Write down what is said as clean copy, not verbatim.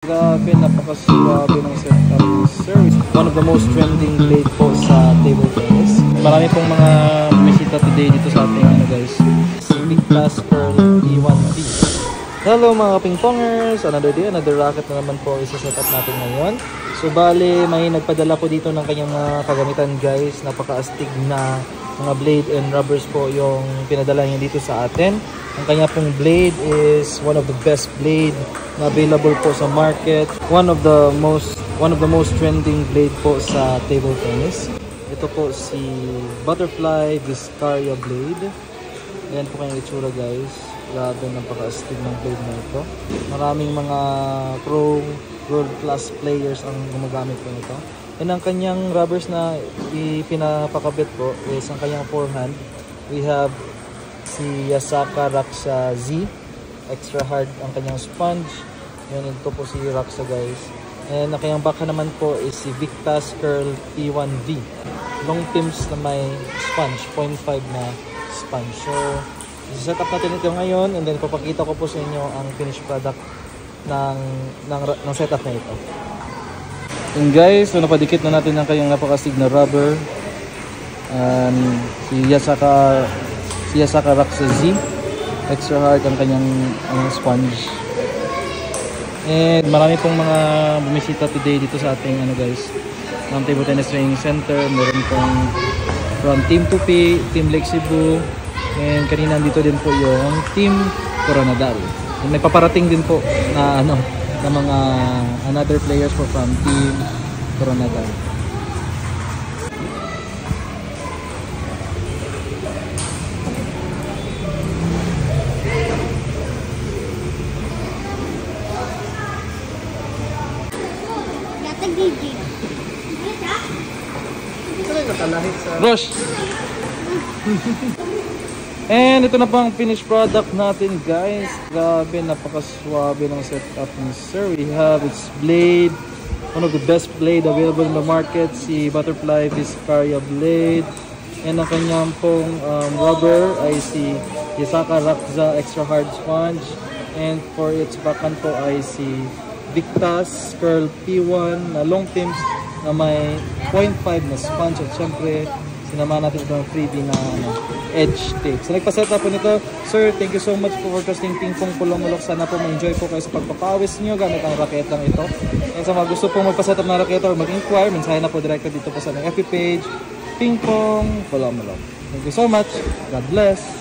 Grabe, napakaswabe ng setup ni Sir. One of the most trending blade po sa table tennis. Marami pong mga bumisita today dito sa ating guys, si Victas Pearl P1V. Hello mga ping-pongers! Another day, another racket na naman po isa-set up natin ngayon. So bale, may nagpadala po dito ng kanyang mga kagamitan guys. Napaka-astig na mga blade and rubbers po yung pinadala niya dito sa atin. Ang kanya pong blade is one of the best blade na available po sa market. One of the most trending blade po sa table tennis. Ito po si Butterfly Viscaria blade. Ayan po kanyang itsura guys. Grabe, napaka-astig ng blade na ito. Maraming mga pro world class players ang gumagamit po nito. And ang kanyang rubbers na ipinapakabit po is ang kanyang forehand. We have si Yasaka Raxa Z. Extra hard ang kanyang sponge. Yan, ito po si Raxa guys. And ang kanyang backhand naman po is si Victas Curl P1V. Long tims na may sponge, 0.5 na sponge. So, set up natin ito ngayon and then papakita ko po sa inyo ang finished product ng setup na ito. And guys, so napadikit na natin ang kanyang napakastig na rubber. Si Yasaka Raxa Z. Extra hard ang kanyang sponge. And marami pong mga bumisita today dito sa ating guys, ng table tennis training center. Meron pong from Team Tupi, Team Lake Cebu, and kanina dito din po yung Team Coronadal. And may paparating din po na na mga another players po from Team Coronadal. Rush! And ito na po ang finished product natin guys. Grabe, napakaswabe ng setup ni Sir. We have its blade, one of the best blade available in the market, si Butterfly Viscaria blade. And ang kanyang pong rubber ay si Yasaka Raxa Extra Hard Sponge. And for its backhand po ay si Victas Curl P1 na long tims na may 0.5 na sponge. At syempre sinama natin itong freebie na edge tape. So nagpa-set up po nito. Sir, thank you so much for trusting Ping Pong Pulong-Mulok. Sana po ma-enjoy po kayo sa pagpapawis nyo gamit ang raketang ito. And sa mga gusto pong magpa-set up ng raketa or mag-inquire, mensahe na po direkta dito po sa FB page Ping Pong Pulong-Mulok. Thank you so much. God bless.